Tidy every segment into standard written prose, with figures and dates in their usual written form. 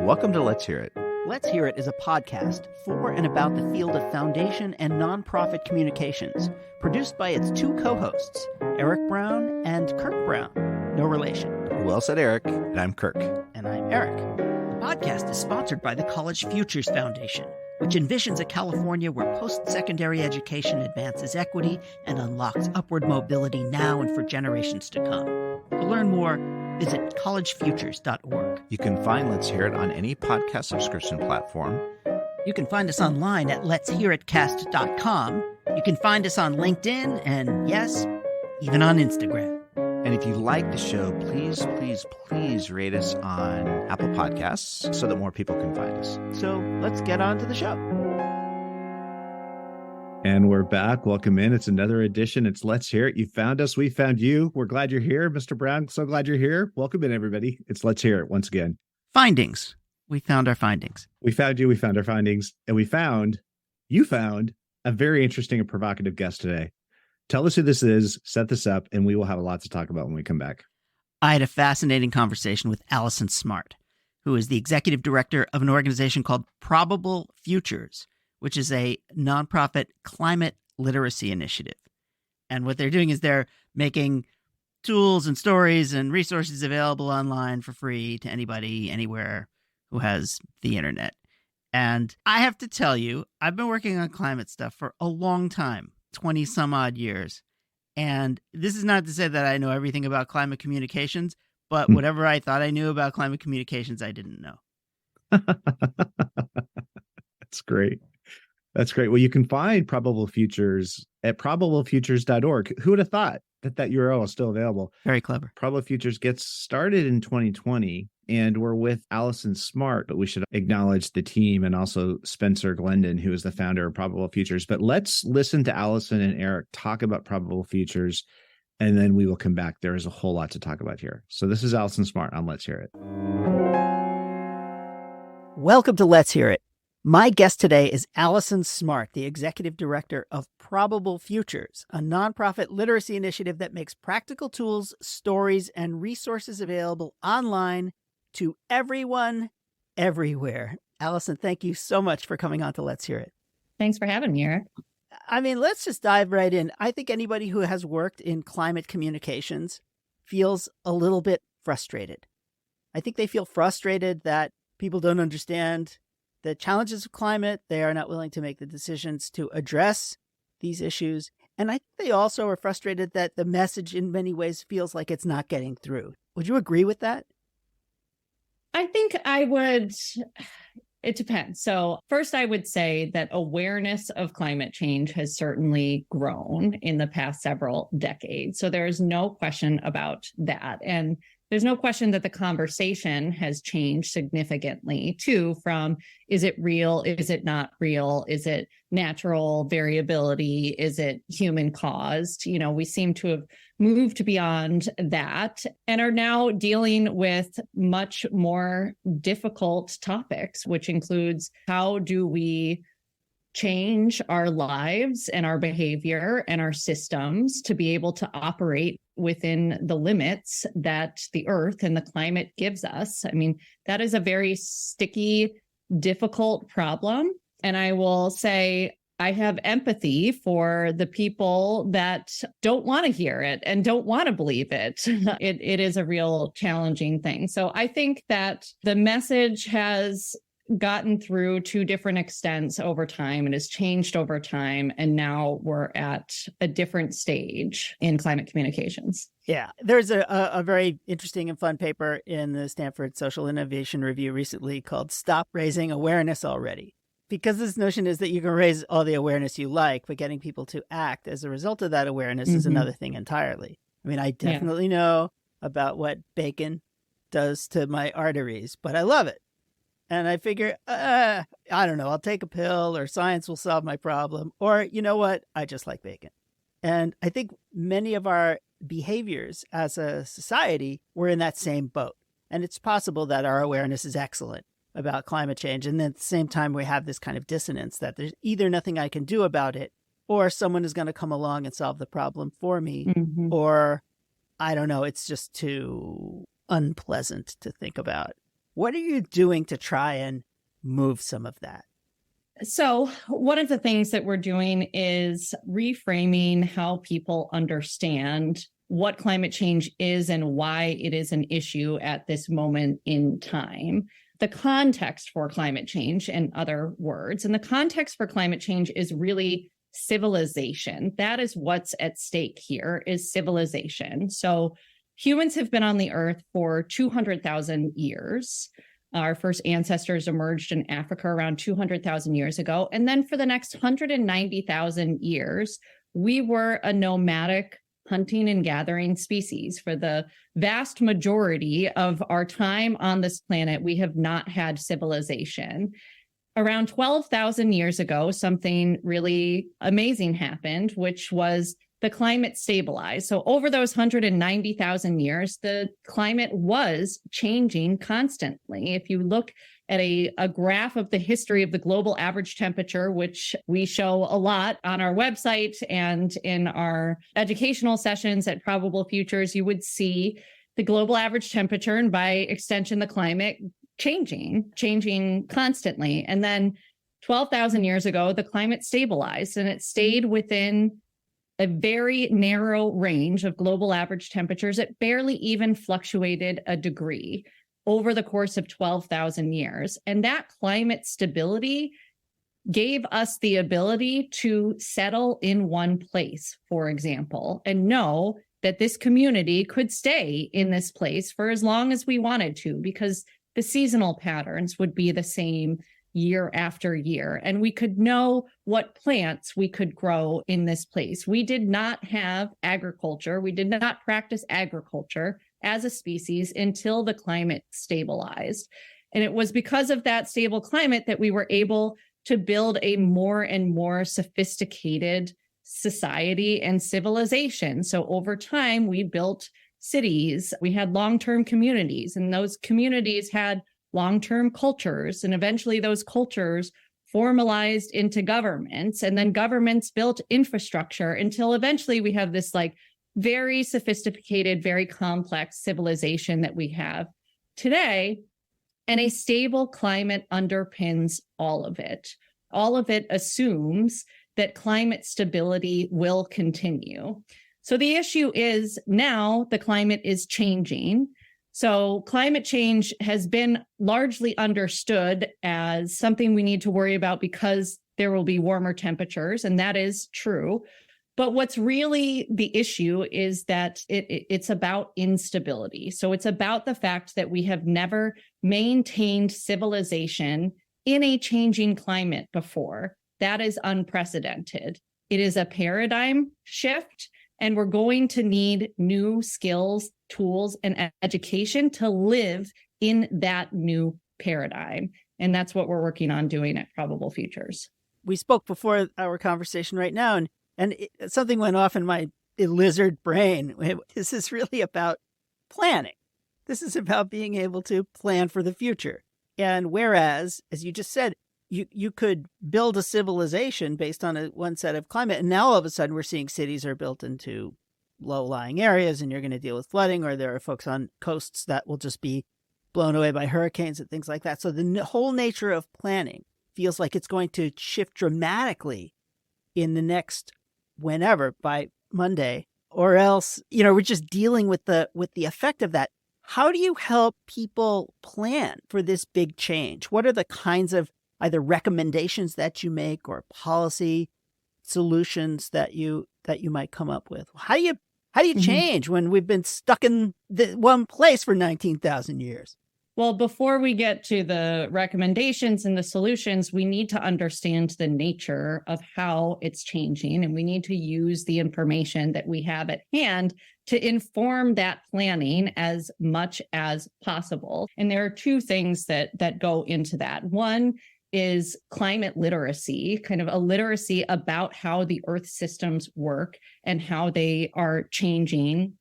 Welcome to Let's Hear It. Let's Hear It is a podcast for and about the field of foundation and nonprofit communications, produced by its two co-hosts, Eric Brown and Kirk Brown. No relation. Well said, Eric. And I'm Kirk. And I'm Eric. The podcast is sponsored by the College Futures Foundation, which envisions a California where post-secondary education advances equity and unlocks upward mobility now and for generations to come. To learn more, visit collegefutures.org. You can find Let's Hear It on any podcast subscription platform. You can find us online at letshearitcast.com. You can find us on LinkedIn and, yes, even on Instagram. And if you like the show, please rate us on Apple Podcasts so that more people can find us. So let's get on to the show. And we're back. Welcome in. It's another edition. It's Let's Hear It. You found us. We found you. We're glad you're here. Mr. Brown, so glad you're here. Welcome in, everybody. It's Let's Hear It once again. Findings. We found our findings. We found you. We found our findings. And you found a very interesting and provocative guest today. Tell us who this is, set this up, and we will have a lot to talk about when we come back. I had a fascinating conversation with Alison Smart, who is the executive director of an organization called Probable Futures, which is a nonprofit climate literacy initiative. And what they're doing is they're making tools and stories and resources available online for free to anybody, anywhere who has the internet. And I have to tell you, I've been working on climate stuff for a long time, 20 some odd years. And this is not to say that I know everything about climate communications, but whatever I thought I knew about climate communications, I didn't know. That's great. That's great. Well, you can find Probable Futures at probablefutures.org. Who would have thought that URL is still available? Very clever. Probable Futures gets started in 2020, and we're with Alison Smart, but we should acknowledge the team and also Spencer Glendon, who is the founder of Probable Futures. But let's listen to Alison and Eric talk about Probable Futures, and then we will come back. There is a whole lot to talk about here. So this is Alison Smart on Let's Hear It. Welcome to Let's Hear It. My guest today is Alison Smart, the executive director of Probable Futures, a nonprofit literacy initiative that makes practical tools, stories, and resources available online to everyone, everywhere. Alison, thank you so much for coming on to Let's Hear It. Thanks for having me, Eric. I mean, let's just dive right in. I think anybody who has worked in climate communications feels a little bit frustrated. I think they feel frustrated that people don't understand the challenges of climate. They are not willing to make the decisions to address these issues. And I think they also are frustrated that the message in many ways feels like it's not getting through. Would you agree with that? I think I would. It depends. So first, I would say that awareness of climate change has certainly grown in the past several decades. So there is no question about that. And there's no question that the conversation has changed significantly, too, from is it real? Is it not real? Is it natural variability? Is it human caused? You know, we seem to have moved beyond that and are now dealing with much more difficult topics, which includes how do we change our lives and our behavior and our systems to be able to operate within the limits that the earth and the climate gives us. I mean, that is a very sticky, difficult problem. And I will say, I have empathy for the people that don't want to hear it and don't want to believe it. It is a real challenging thing. So I think that the message has gotten through to different extents over time and has changed over time. And now we're at a different stage in climate communications. Yeah, there's a very interesting and fun paper in the Stanford Social Innovation Review recently called Stop Raising Awareness Already. Because this notion is that you can raise all the awareness you like, but getting people to act as a result of that awareness is another thing entirely. I mean, I definitely know about what bacon does to my arteries, but I love it. And I figure, I don't know, I'll take a pill or science will solve my problem. Or, you know what? I just like bacon. And I think many of our behaviors as a society, we're in that same boat. And it's possible that our awareness is excellent about climate change. And at the same time, we have this kind of dissonance that there's either nothing I can do about it, or someone is going to come along and solve the problem for me, or I don't know, it's just too unpleasant to think about. What are you doing to try and move some of that? So one of the things that we're doing is reframing how people understand what climate change is and why it is an issue at this moment in time. The context for climate change, in other words, and the context for climate change is really civilization. That is what's at stake here, is civilization. So humans have been on the earth for 200,000 years. Our first ancestors emerged in Africa around 200,000 years ago. And then for the next 190,000 years, we were a nomadic hunting and gathering species. For the vast majority of our time on this planet, we have not had civilization. Around 12,000 years ago, something really amazing happened, which was the climate stabilized. So over those 190,000 years, the climate was changing constantly. If you look at a graph of the history of the global average temperature, which we show a lot on our website and in our educational sessions at Probable Futures, you would see the global average temperature, and by extension, the climate changing constantly. And then 12,000 years ago, the climate stabilized, and it stayed within a very narrow range of global average temperatures. It barely even fluctuated a degree over the course of 12,000 years. And that climate stability gave us the ability to settle in one place, for example, and know that this community could stay in this place for as long as we wanted to, because the seasonal patterns would be the same year after year. And we could know what plants we could grow in this place. We did not have agriculture. We did not practice agriculture as a species until the climate stabilized. And it was because of that stable climate that we were able to build a more and more sophisticated society and civilization. So over time, we built cities, we had long-term communities, and those communities had long-term cultures, and eventually those cultures formalized into governments, and then governments built infrastructure until eventually we have this like very sophisticated, very complex civilization that we have today. And a stable climate underpins all of it. All of it assumes that climate stability will continue. So the issue is now the climate is changing. So climate change has been largely understood as something we need to worry about because there will be warmer temperatures, and that is true. But what's really the issue is that it's about instability. So it's about the fact that we have never maintained civilization in a changing climate before. That is unprecedented. It is a paradigm shift, and we're going to need new skills, tools, and education to live in that new paradigm. And that's what we're working on doing at Probable Futures. We spoke before our conversation right now, and something went off in my lizard brain. This is really about planning. This is about being able to plan for the future. And whereas, as you just said, you could build a civilization based on one set of climate, and now all of a sudden we're seeing cities are built into low-lying areas, and you're going to deal with flooding, or there are folks on coasts that will just be blown away by hurricanes and things like that. So the whole nature of planning feels like it's going to shift dramatically in the next whenever, by Monday, or else, we're just dealing with the effect of that. How do you help people plan for this big change? What are the kinds of either recommendations that you make or policy solutions that you might come up with? How do you change when we've been stuck in one place for 19,000 years? Well, before we get to the recommendations and the solutions, we need to understand the nature of how it's changing, and we need to use the information that we have at hand to inform that planning as much as possible. And there are two things that go into that. One is climate literacy, kind of a literacy about how the Earth systems work and how they are changing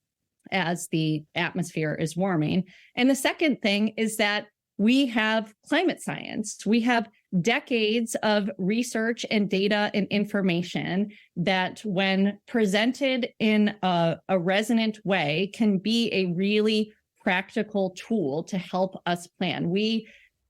as the atmosphere is warming. And the second thing is that we have climate science. We have decades of research and data and information that, when presented in a resonant way, can be a really practical tool to help us plan. We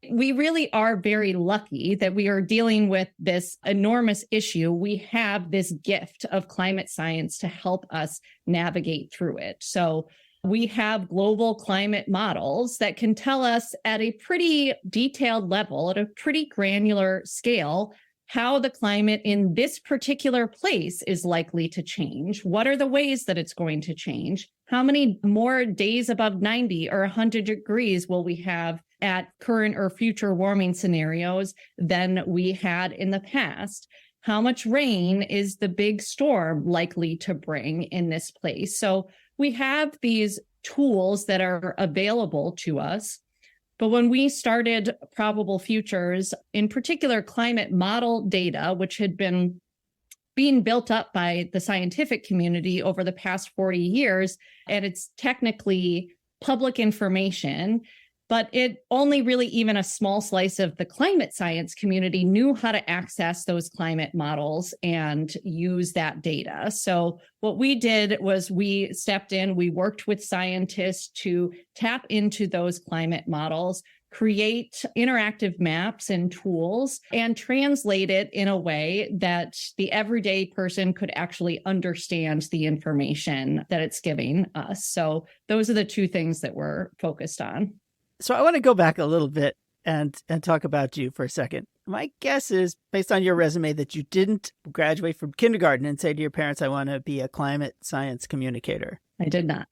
really are very lucky that we are dealing with this enormous issue. We have this gift of climate science to help us navigate through it. So we have global climate models that can tell us at a pretty detailed level, at a pretty granular scale, how the climate in this particular place is likely to change. What are the ways that it's going to change? How many more days above 90 or 100 degrees will we have at current or future warming scenarios than we had in the past? How much rain is the big storm likely to bring in this place? So we have these tools that are available to us. But when we started Probable Futures, in particular climate model data, which had been being built up by the scientific community over the past 40 years, and it's technically public information, but it only really even a small slice of the climate science community knew how to access those climate models and use that data. So what we did was we stepped in, we worked with scientists to tap into those climate models, create interactive maps and tools, and translate it in a way that the everyday person could actually understand the information that it's giving us. So those are the two things that we're focused on. So I want to go back a little bit and talk about you for a second. My guess is, based on your resume, that you didn't graduate from kindergarten and say to your parents, I want to be a climate science communicator. I did not.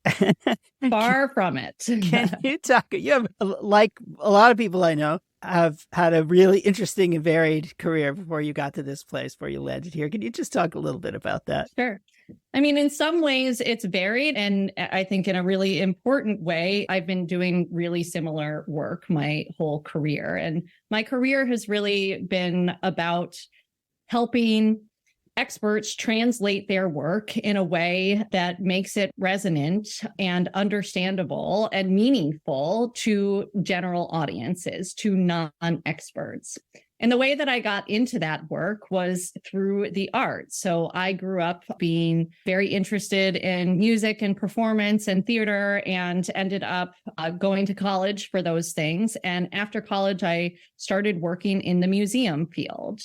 Far from it. Can you talk? You have, like a lot of people I know, have had a really interesting and varied career before you got to this place, before you landed here. Can you just talk a little bit about that? Sure. I mean, in some ways it's varied. And I think in a really important way, I've been doing really similar work my whole career. And my career has really been about helping experts translate their work in a way that makes it resonant and understandable and meaningful to general audiences, to non-experts. And the way that I got into that work was through the arts. So I grew up being very interested in music and performance and theater, and ended up going to college for those things. And after college, I started working in the museum field.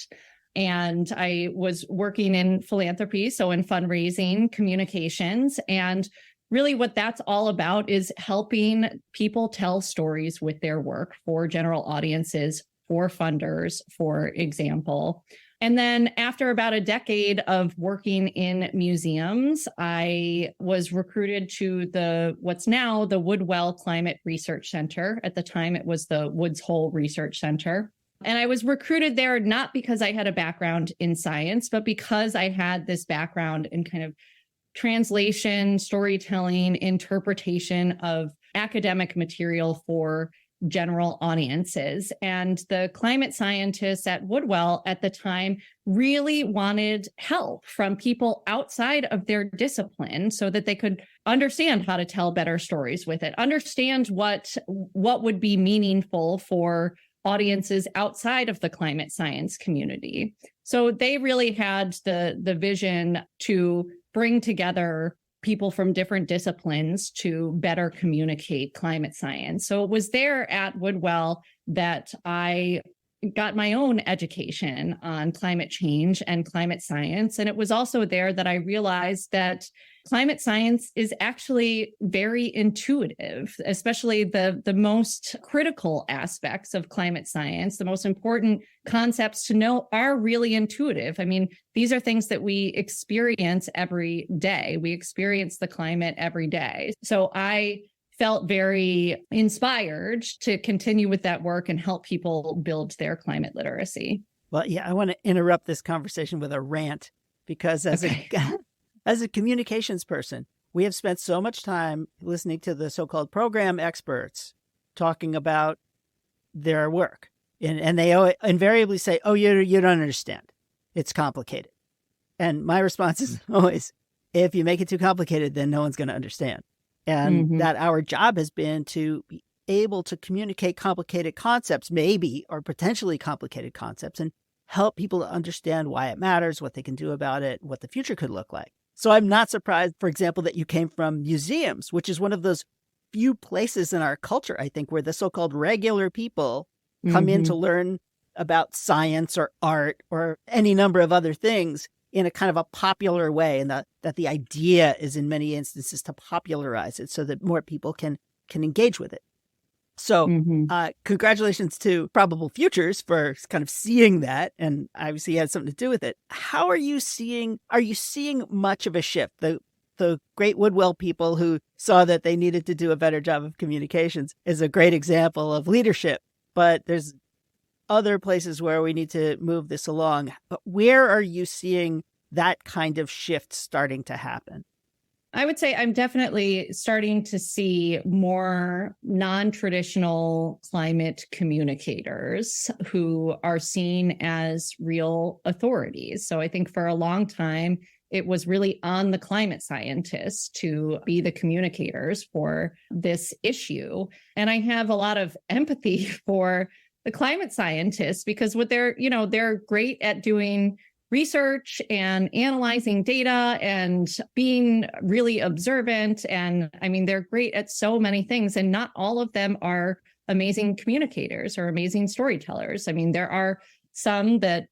And I was working in philanthropy, so in fundraising, communications, and really what that's all about is helping people tell stories with their work for general audiences, for funders, for example. And then after about a decade of working in museums, I was recruited to what's now the Woodwell Climate Research Center. At the time, it was the Woods Hole Research Center. And I was recruited there not because I had a background in science, but because I had this background in kind of translation, storytelling, interpretation of academic material for general audiences. And the climate scientists at Woodwell at the time really wanted help from people outside of their discipline so that they could understand how to tell better stories with it, understand what would be meaningful for audiences outside of the climate science community. So they really had the vision to bring together people from different disciplines to better communicate climate science. So it was there at Woodwell that I got my own education on climate change and climate science. And it was also there that I realized that climate science is actually very intuitive, especially the most critical aspects of climate science. The most important concepts to know are really intuitive. I mean, these are things that we experience every day. We experience the climate every day. So I felt very inspired to continue with that work and help people build their climate literacy. Well, yeah, I want to interrupt this conversation with a rant because as a communications person, we have spent so much time listening to the so-called program experts talking about their work. And they invariably say, oh, you don't understand. It's complicated. And my response is always, if you make it too complicated, then no one's going to understand. And that our job has been to be able to communicate complicated concepts, maybe, or potentially complicated concepts, and help people to understand why it matters, what they can do about it, what the future could look like. So I'm not surprised, for example, that you came from museums, which is one of those few places in our culture, I think, where the so-called regular people come in to learn about science or art or any number of other things in a kind of a popular way, and that the idea is in many instances to popularize it so that more people can engage with it. So congratulations to Probable Futures for kind of seeing that, and obviously had something to do with it. How are you seeing much of a shift? The great Woodwell people who saw that they needed to do a better job of communications is a great example of leadership, but there's other places where we need to move this along. But where are you seeing that kind of shift starting to happen? I would say I'm definitely starting to see more non-traditional climate communicators who are seen as real authorities. So I think for a long time, it was really on the climate scientists to be the communicators for this issue. And I have a lot of empathy for the climate scientists because what they're great at doing research and analyzing data and being really observant. And I mean, they're great at so many things, and not all of them are amazing communicators or amazing storytellers. I mean, there are some that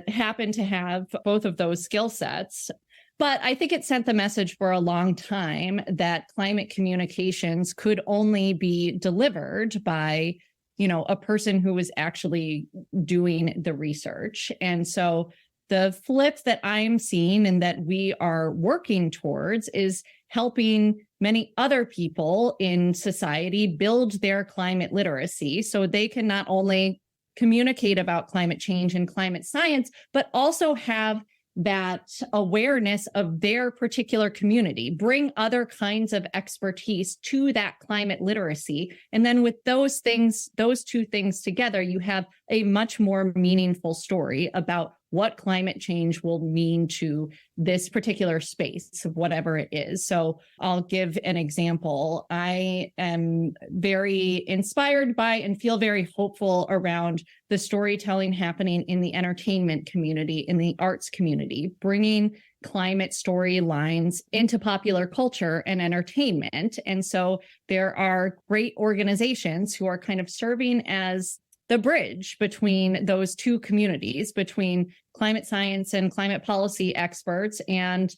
happen to have both of those skill sets. But I think it sent the message for a long time that climate communications could only be delivered by, a person who was actually doing the research. And so the flip that I'm seeing and that we are working towards is helping many other people in society build their climate literacy so they can not only communicate about climate change and climate science, but also have that awareness of their particular community, bring other kinds of expertise to that climate literacy. And then with those two things together, you have a much more meaningful story about what climate change will mean to this particular space, whatever it is. So I'll give an example. I am very inspired by and feel very hopeful around the storytelling happening in the entertainment community, in the arts community, bringing climate storylines into popular culture and entertainment. And so there are great organizations who are kind of serving as the bridge between those two communities, between climate science and climate policy experts and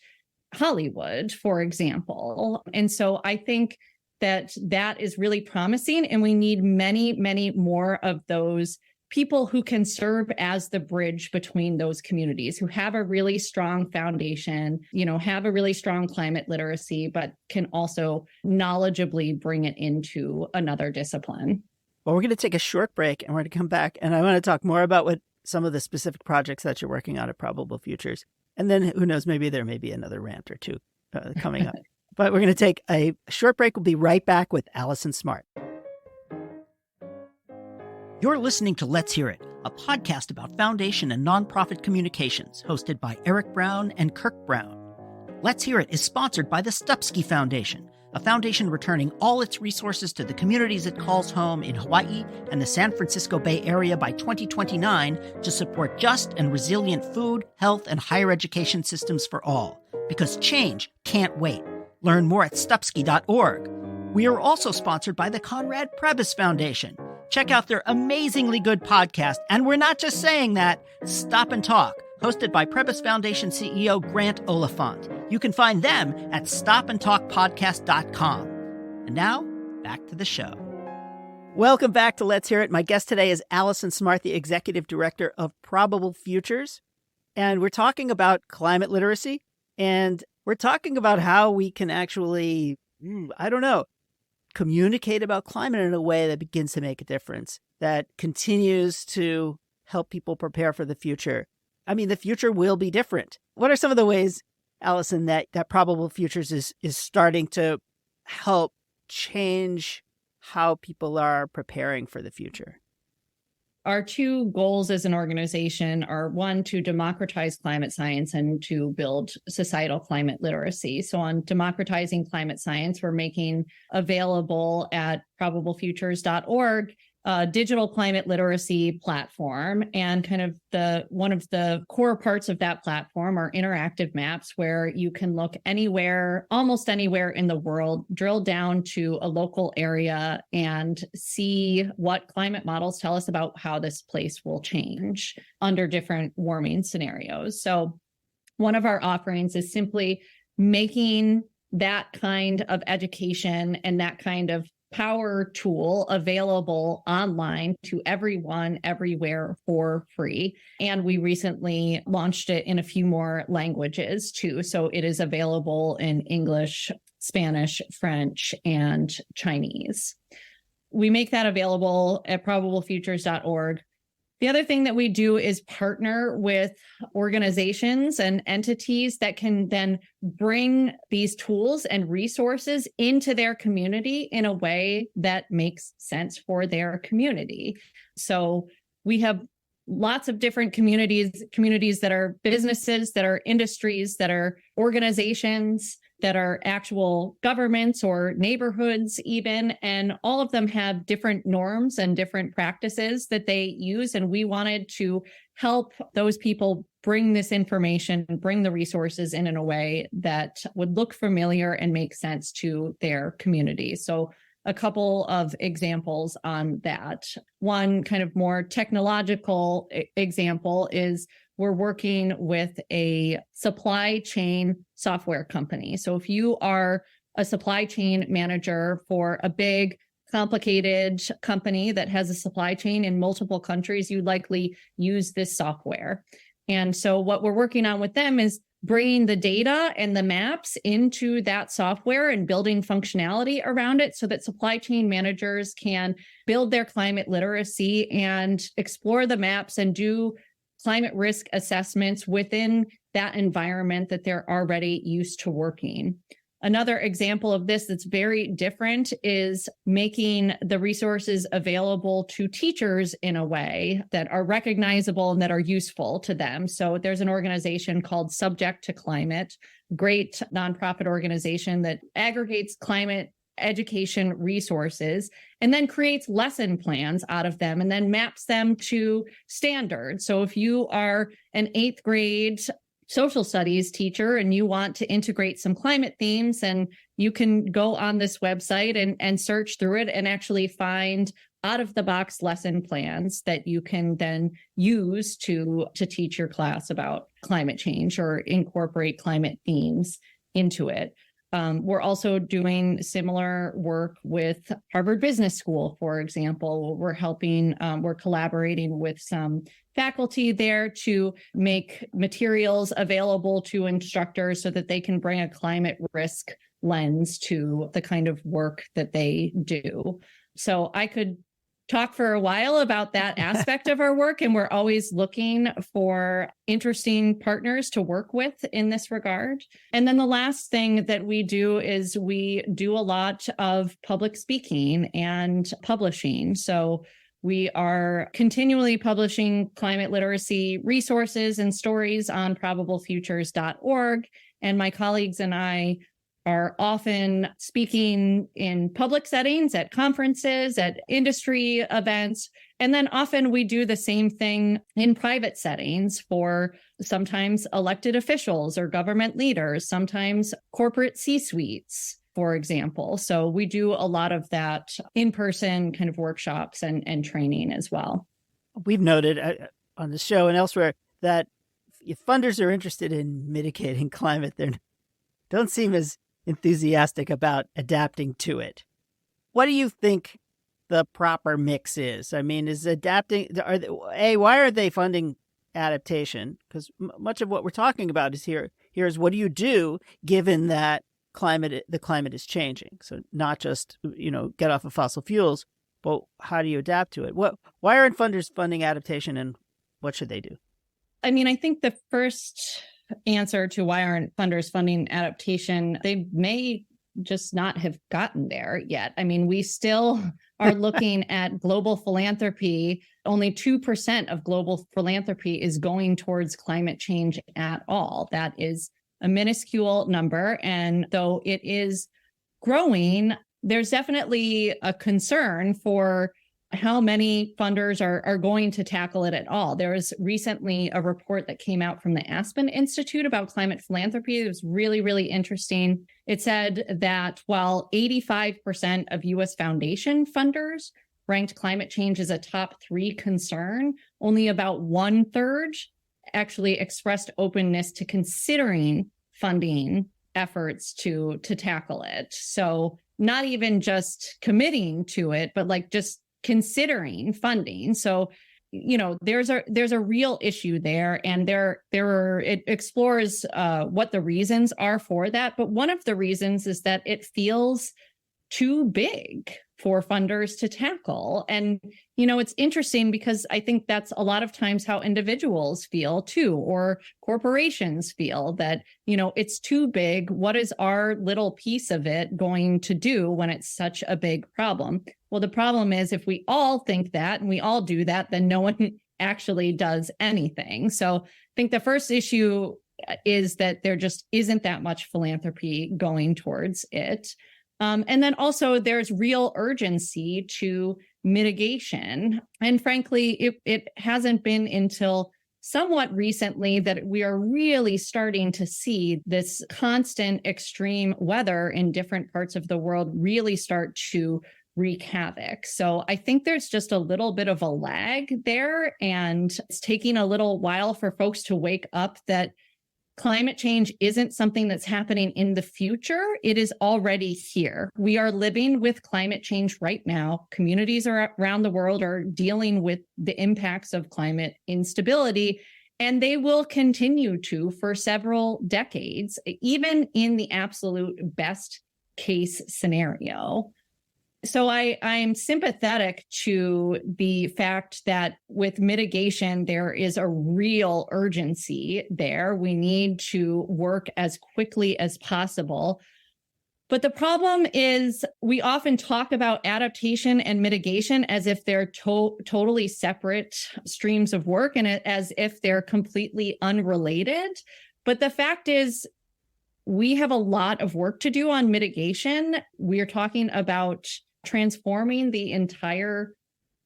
Hollywood, for example. And so I think that is really promising, and we need many, many more of those people who can serve as the bridge between those communities, who have a really strong foundation, have a really strong climate literacy, but can also knowledgeably bring it into another discipline. Well, we're going to take a short break and we're going to come back, and I want to talk more about what some of the specific projects that you're working on at Probable Futures. And then who knows, maybe there may be another rant or two coming up. But we're going to take a short break. We'll be right back with Alison Smart. You're listening to Let's Hear It, a podcast about foundation and nonprofit communications, hosted by Eric Brown and Kirk Brown. Let's Hear It is sponsored by the Stupski Foundation, a foundation returning all its resources to the communities it calls home in Hawaii and the San Francisco Bay Area by 2029 to support just and resilient food, health, and higher education systems for all. Because change can't wait. Learn more at stupski.org. We are also sponsored by the Conrad Prebys Foundation. Check out their amazingly good podcast, and we're not just saying that, Stop and Talk, hosted by Prebys Foundation CEO Grant Oliphant. You can find them at stopandtalkpodcast.com. And now, back to the show. Welcome back to Let's Hear It. My guest today is Alison Smart, the Executive Director of Probable Futures. And we're talking about climate literacy, and we're talking about how we can actually, communicate about climate in a way that begins to make a difference, that continues to help people prepare for the future. I mean, the future will be different. What are some of the ways, Alison, that Probable Futures is starting to help change how people are preparing for the future? Our two goals as an organization are, one, to democratize climate science and to build societal climate literacy. So on democratizing climate science, we're making available at probablefutures.org digital climate literacy platform. And kind of one of the core parts of that platform are interactive maps where you can look anywhere, almost anywhere in the world, drill down to a local area and see what climate models tell us about how this place will change under different warming scenarios. So one of our offerings is simply making that kind of education and that kind of power tool available online to everyone, everywhere for free. And we recently launched it in a few more languages too. So it is available in English, Spanish, French, and Chinese. We make that available at probablefutures.org. The other thing that we do is partner with organizations and entities that can then bring these tools and resources into their community in a way that makes sense for their community. So we have lots of different communities that are businesses, that are industries, that are organizations, that are actual governments or neighborhoods even, and all of them have different norms and different practices that they use. And we wanted to help those people bring this information and bring the resources in a way that would look familiar and make sense to their community. So a couple of examples on that. One kind of more technological example is we're working with a supply chain software company. So if you are a supply chain manager for a big, complicated company that has a supply chain in multiple countries, you likely use this software. And so what we're working on with them is bringing the data and the maps into that software and building functionality around it so that supply chain managers can build their climate literacy and explore the maps and do climate risk assessments within that environment that they're already used to working. Another example of this that's very different is making the resources available to teachers in a way that are recognizable and that are useful to them. So there's an organization called Subject to Climate, great nonprofit organization that aggregates climate education resources and then creates lesson plans out of them and then maps them to standards. So if you are an 8th grade social studies teacher and you want to integrate some climate themes, and you can go on this website and search through it and actually find out of the box lesson plans that you can then use to teach your class about climate change or incorporate climate themes into it. We're also doing similar work with Harvard Business School, for example. We're collaborating with some faculty there to make materials available to instructors so that they can bring a climate risk lens to the kind of work that they do. So I could talk for a while about that aspect of our work, and we're always looking for interesting partners to work with in this regard. And then the last thing that we do is we do a lot of public speaking and publishing. So we are continually publishing climate literacy resources and stories on probablefutures.org. And my colleagues and I are often speaking in public settings, at conferences, at industry events. And then often we do the same thing in private settings for sometimes elected officials or government leaders, sometimes corporate C-suites, for example. So we do a lot of that in-person kind of workshops and training as well. We've noted on the show and elsewhere that if funders are interested in mitigating climate, they don't seem as enthusiastic about adapting to it. What do you think the proper mix is? I mean, is adapting, why are they funding adaptation? Because much of what we're talking about is here is what do you do given that the climate is changing? So not just, get off of fossil fuels, but how do you adapt to it? Why aren't funders funding adaptation, and what should they do? I mean, I think the first answer to why aren't funders funding adaptation, they may just not have gotten there yet. I mean, we still are looking at global philanthropy. Only 2% of global philanthropy is going towards climate change at all. That is a minuscule number. And though it is growing, there's definitely a concern for how many funders are going to tackle it at all. There was recently a report that came out from the Aspen Institute about climate philanthropy. It was really, really interesting. It said that while 85% of U.S. foundation funders ranked climate change as a top 3 concern, only about 1/3 actually expressed openness to considering funding efforts to tackle it. So not even just committing to it, but like just considering funding. So, there's a real issue there, and it explores what the reasons are for that. But one of the reasons is that it feels too big for funders to tackle. And, it's interesting because I think that's a lot of times how individuals feel too, or corporations feel that, it's too big. What is our little piece of it going to do when it's such a big problem? Well, the problem is if we all think that and we all do that, then no one actually does anything. So I think the first issue is that there just isn't that much philanthropy going towards it. And then also there's real urgency to mitigation. And frankly, it hasn't been until somewhat recently that we are really starting to see this constant extreme weather in different parts of the world really start to wreak havoc. So I think there's just a little bit of a lag there, and it's taking a little while for folks to wake up that climate change isn't something that's happening in the future. It is already here. We are living with climate change right now. Communities around the world are dealing with the impacts of climate instability, and they will continue to for several decades, even in the absolute best case scenario. So I'm sympathetic to the fact that with mitigation, there is a real urgency there. We need to work as quickly as possible. But the problem is we often talk about adaptation and mitigation as if they're totally separate streams of work and as if they're completely unrelated. But the fact is, we have a lot of work to do on mitigation. We're talking about transforming the entire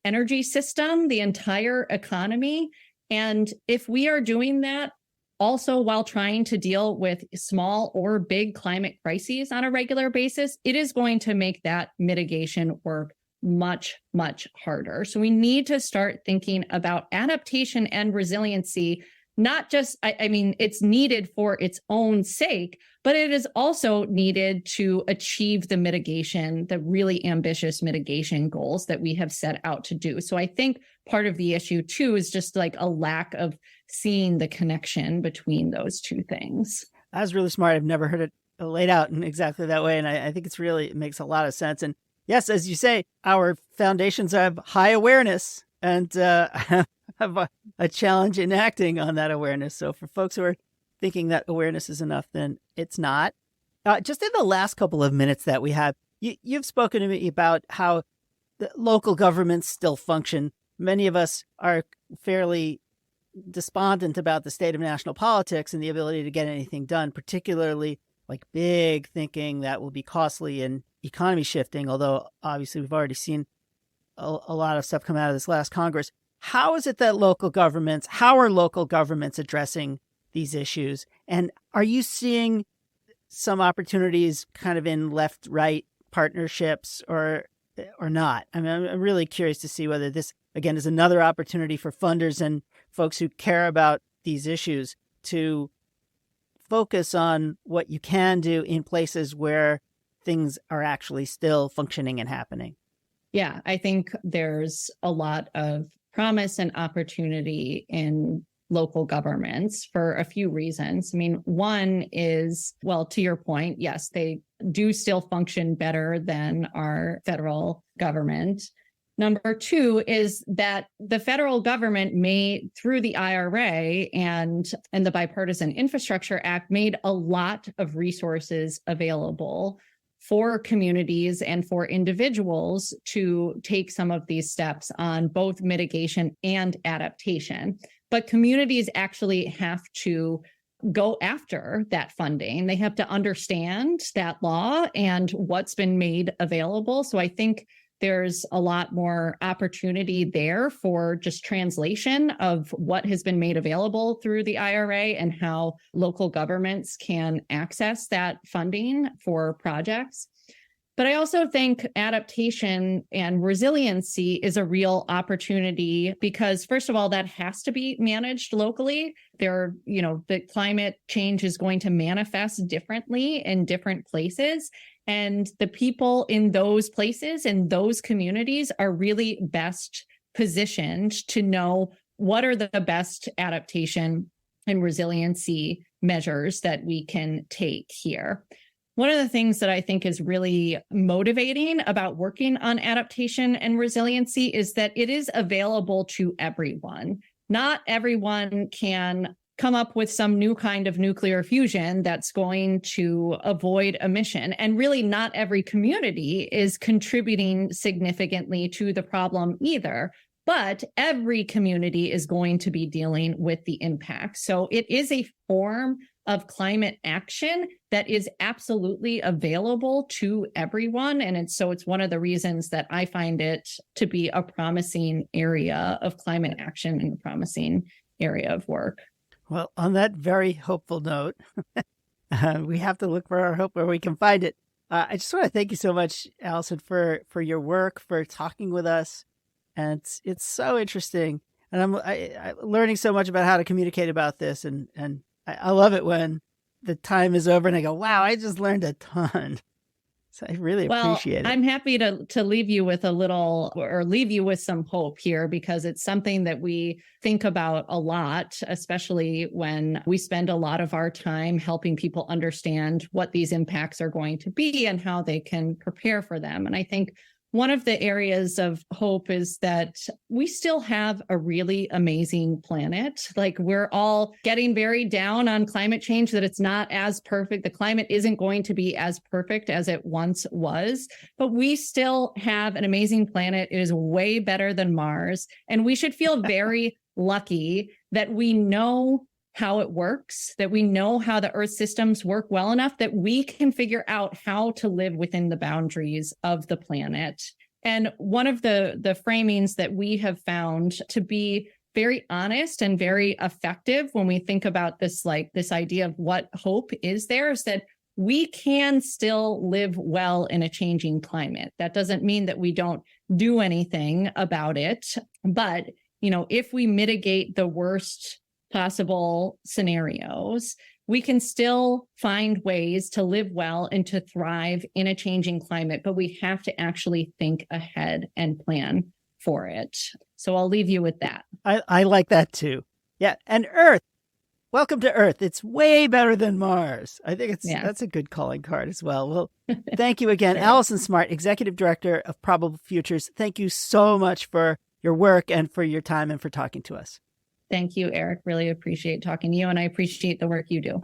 energy system, the entire economy. And if we are doing that also while trying to deal with small or big climate crises on a regular basis, it is going to make that mitigation work much, much harder. So we need to start thinking about adaptation and resiliency. Not just, it's needed for its own sake, but it is also needed to achieve the mitigation, the really ambitious mitigation goals that we have set out to do. So I think part of the issue too is just like a lack of seeing the connection between those two things. That was really smart. I've never heard it laid out in exactly that way. And I think it makes a lot of sense. And yes, as you say, our foundations have high awareness and have a challenge in acting on that awareness. So for folks who are thinking that awareness is enough, then it's not. Just in the last couple of minutes that we have, you've spoken to me about how the local governments still function. Many of us are fairly despondent about the state of national politics and the ability to get anything done, particularly like big thinking that will be costly and economy shifting, although obviously we've already seen a lot of stuff come out of this last Congress. How is it that how are local governments addressing these issues? And are you seeing some opportunities kind of in left-right partnerships or not? I mean, I'm really curious to see whether this, again, is another opportunity for funders and folks who care about these issues to focus on what you can do in places where things are actually still functioning and happening. Yeah, I think there's a lot of promise and opportunity in local governments for a few reasons. I mean, one is, well, to your point, yes, they do still function better than our federal government. Number two is that the federal government made, through the IRA and the Bipartisan Infrastructure Act, made a lot of resources available for communities and for individuals to take some of these steps on both mitigation and adaptation. But communities actually have to go after that funding. They have to understand that law and what's been made available. So I think there's a lot more opportunity there for just translation of what has been made available through the IRA and how local governments can access that funding for projects. But I also think adaptation and resiliency is a real opportunity because, first of all, that has to be managed locally. The climate change is going to manifest differently in different places. And the people in those places, in those communities, are really best positioned to know what are the best adaptation and resiliency measures that we can take here. One of the things that I think is really motivating about working on adaptation and resiliency is that it is available to everyone. Not everyone can come up with some new kind of nuclear fusion that's going to avoid emission. And really, not every community is contributing significantly to the problem either. But every community is going to be dealing with the impact. So it is a form of climate action that is absolutely available to everyone. And it's one of the reasons that I find it to be a promising area of climate action and a promising area of work. Well, on that very hopeful note, we have to look for our hope where we can find it. I just want to thank you so much, Alison, for your work, for talking with us. And it's so interesting. And I'm learning so much about how to communicate about this. And I love it when the time is over and I go, wow, I just learned a ton. So I really appreciate it. I'm happy to leave you with leave you with some hope here, because it's something that we think about a lot, especially when we spend a lot of our time helping people understand what these impacts are going to be and how they can prepare for them. And I think one of the areas of hope is that we still have a really amazing planet. Like, we're all getting very down on climate change, that it's not as perfect. The climate isn't going to be as perfect as it once was, but we still have an amazing planet. It is way better than Mars. And we should feel very lucky that we know how it works, that we know how the Earth systems work well enough that we can figure out how to live within the boundaries of the planet. And one of the framings that we have found to be very honest and very effective when we think about this idea of what hope is there, is that we can still live well in a changing climate. That doesn't mean that we don't do anything about it. But, if we mitigate the worst possible scenarios, we can still find ways to live well and to thrive in a changing climate, but we have to actually think ahead and plan for it. So I'll leave you with that. I like that too. Yeah. And Earth. Welcome to Earth. It's way better than Mars. I think that's a good calling card as well. Well, thank you again. Sure. Alison Smart, Executive Director of Probable Futures. Thank you so much for your work and for your time and for talking to us. Thank you, Eric. Really appreciate talking to you, and I appreciate the work you do.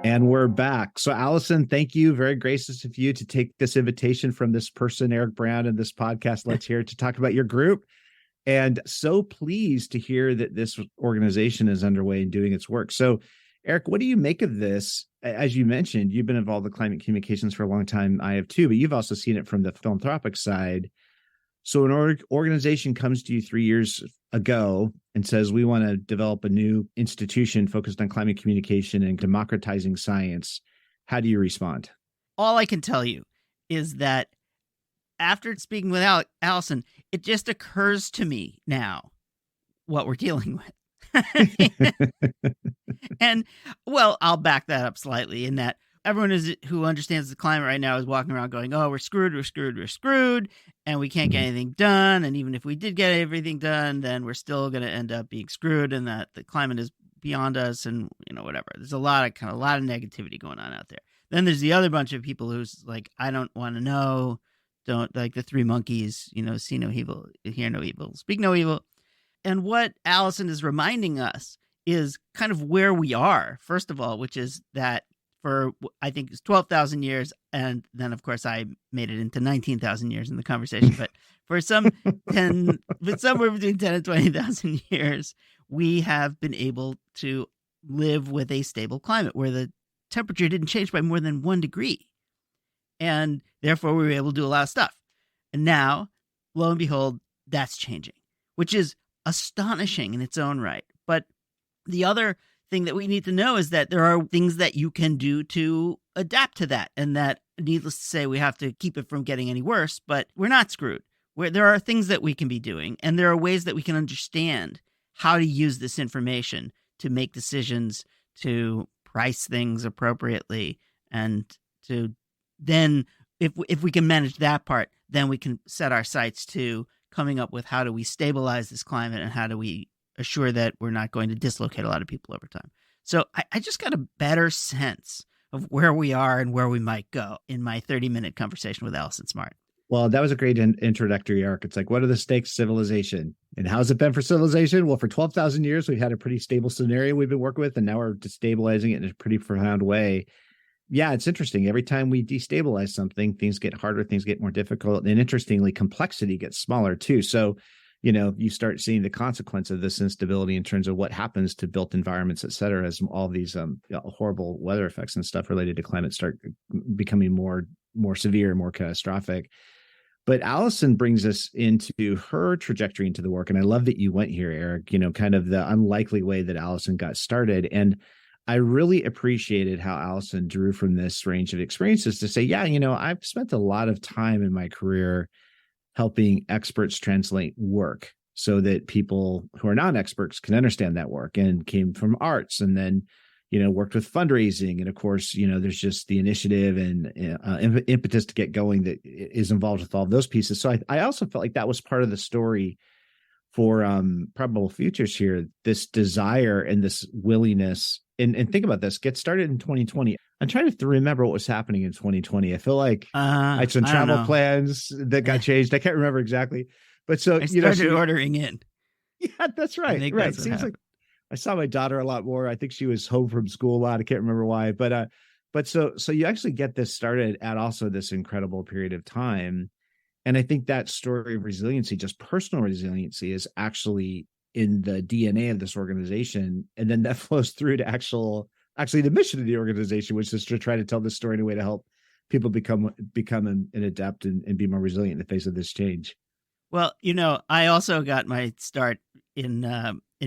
And we're back. So, Alison, thank you. Very gracious of you to take this invitation from this person, Eric Brown, and this podcast, Let's Hear, to talk about your group. And so pleased to hear that this organization is underway and doing its work. So, Eric, what do you make of this? As you mentioned, you've been involved with climate communications for a long time. I have too, but you've also seen it from the philanthropic side. So an organization comes to you 3 years ago and says, we want to develop a new institution focused on climate communication and democratizing science. How do you respond? All I can tell you is that after speaking with Alison, it just occurs to me now what we're dealing with. And, well, I'll back that up slightly in that everyone who understands the climate right now is walking around going, oh, we're screwed, and we can't get anything done. And even if we did get everything done, then we're still going to end up being screwed, and that the climate is beyond us, and whatever. There's a lot of negativity going on out there. Then there's the other bunch of people who's like, I don't want to know, don't, like the three monkeys, see no evil, hear no evil, speak no evil. And what Alison is reminding us is kind of where we are, first of all, which is that for, I think it's 12,000 years. And then, of course, I made it into 19,000 years in the conversation. But for somewhere between 10 and 20,000 years, we have been able to live with a stable climate where the temperature didn't change by more than 1 degree. And therefore, we were able to do a lot of stuff. And now, lo and behold, that's changing, which is astonishing in its own right. But the other thing that we need to know is that there are things that you can do to adapt to that. And that, needless to say, we have to keep it from getting any worse, but we're not screwed. There are things that we can be doing, and there are ways that we can understand how to use this information to make decisions, to price things appropriately, and to then, if we can manage that part, then we can set our sights to coming up with how do we stabilize this climate and how do we assure that we're not going to dislocate a lot of people over time. So I just got a better sense of where we are and where we might go in my 30-minute conversation with Alison Smart. Well, that was a great introductory arc. It's like, what are the stakes of civilization? And how's it been for civilization? Well, for 12,000 years, we've had a pretty stable scenario we've been working with, and now we're destabilizing it in a pretty profound way. Yeah, it's interesting. Every time we destabilize something, things get harder, things get more difficult. And interestingly, complexity gets smaller too. So, you start seeing the consequence of this instability in terms of what happens to built environments, et cetera, as all these horrible weather effects and stuff related to climate start becoming more severe, more catastrophic. But Alison brings us into her trajectory into the work. And I love that you went here, Eric, kind of the unlikely way that Alison got started. And I really appreciated how Alison drew from this range of experiences to say, yeah, I've spent a lot of time in my career helping experts translate work so that people who are non-experts can understand that work, and came from arts, and then, worked with fundraising. And of course, there's just the initiative and impetus to get going that is involved with all of those pieces. So I also felt like that was part of the story for Probable Futures here, this desire and this willingness. And think about this, get started in 2020. I'm trying to remember what was happening in 2020. I feel like I had some travel plans that got changed. I can't remember exactly. But so, I started ordering in. Yeah, that's right. Right. Seems like I saw my daughter a lot more. I think she was home from school a lot. I can't remember why. But so you actually get this started at also this incredible period of time. And I think that story of resiliency, just personal resiliency, is actually in the DNA of this organization. And then that flows through to actually the mission of the organization, which is to try to tell this story in a way to help people become an adept and be more resilient in the face of this change. Well, I also got my start in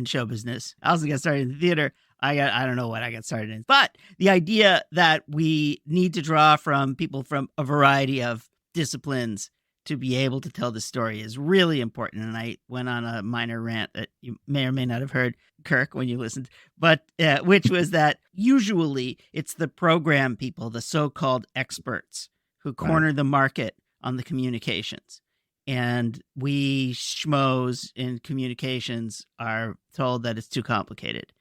show business. I also got started in the theater. I don't know what I got started in, but the idea that we need to draw from people from a variety of disciplines to be able to tell the story is really important. And I went on a minor rant that you may or may not have heard, Kirk, when you listened, but which was that usually it's the program people, the so-called experts, who corner the market on the communications. And we schmoes in communications are told that it's too complicated.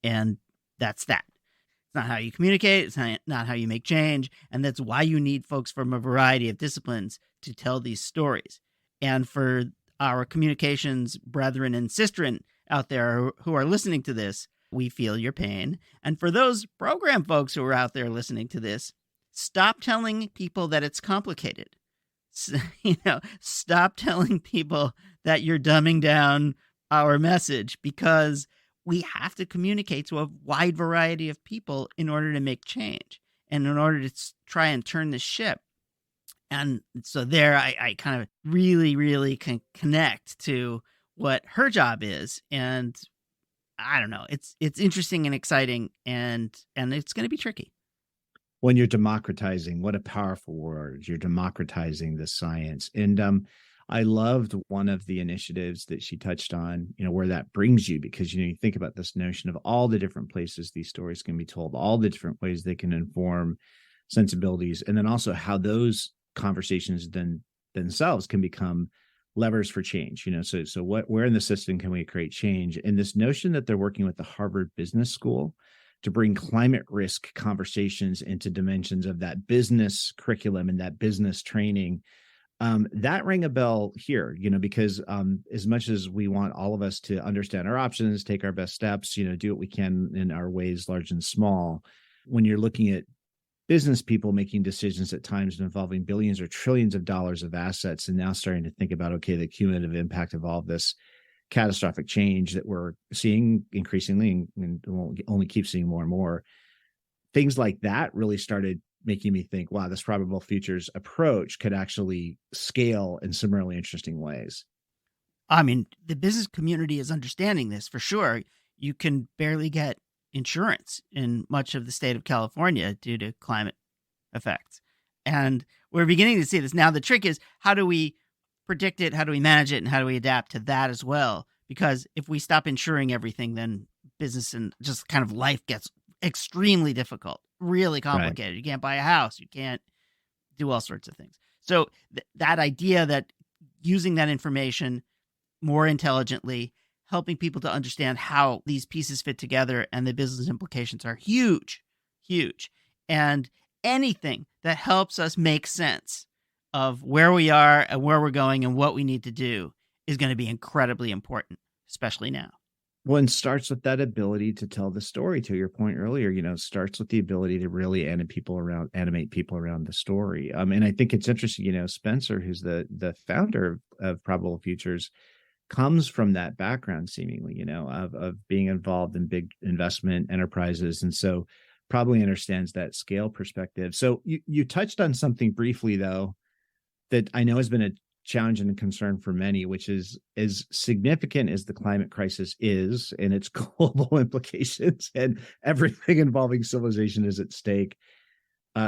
And that's that. It's not how you communicate. It's not how you make change. And that's why you need folks from a variety of disciplines to tell these stories. And for our communications brethren and sistren out there who are listening to this, we feel your pain. And for those program folks who are out there listening to this, stop telling people that it's complicated. Stop telling people that you're dumbing down our message, because we have to communicate to a wide variety of people in order to make change and in order to try and turn the ship. And so there I kind of really, really can connect to what her job is. And I don't know, it's interesting and exciting, and it's going to be tricky. When you're democratizing, what a powerful word. You're democratizing the science. And I loved one of the initiatives that she touched on, where that brings you, because, you think about this notion of all the different places these stories can be told, all the different ways they can inform sensibilities, and then also how those conversations then themselves can become levers for change. So where in the system can we create change? And this notion that they're working with the Harvard Business School to bring climate risk conversations into dimensions of that business curriculum and that business training, that rang a bell here, because as much as we want all of us to understand our options, take our best steps, do what we can in our ways, large and small, when you're looking at business people making decisions at times involving billions or trillions of dollars of assets, and now starting to think about, okay, the cumulative impact of all of this catastrophic change that we're seeing increasingly, and we'll only keep seeing more and more, things like that really started making me think, wow, this probable futures approach could actually scale in some really interesting ways. I mean, the business community is understanding this for sure. You can barely get insurance in much of the state of California due to climate effects. And we're beginning to see this. Now, the trick is, how do we predict it? How do we manage it? And how do we adapt to that as well? Because if we stop insuring everything, then business and just kind of life gets extremely difficult, really complicated. Right. You can't buy a house. You can't do all sorts of things. So that idea that using that information more intelligently, helping people to understand how these pieces fit together and the business implications are huge, huge. And anything that helps us make sense of where we are and where we're going and what we need to do is going to be incredibly important, especially now. Well, and starts with that ability to tell the story. To your point earlier, starts with the ability to really animate people around the story. And I think it's interesting, Spencer, who's the founder of Probable Futures, comes from that background, seemingly, of being involved in big investment enterprises. And so probably understands that scale perspective. So you touched on something briefly, though, that I know has been a challenge and a concern for many, which is, as significant as the climate crisis is and its global implications and everything involving civilization is at stake,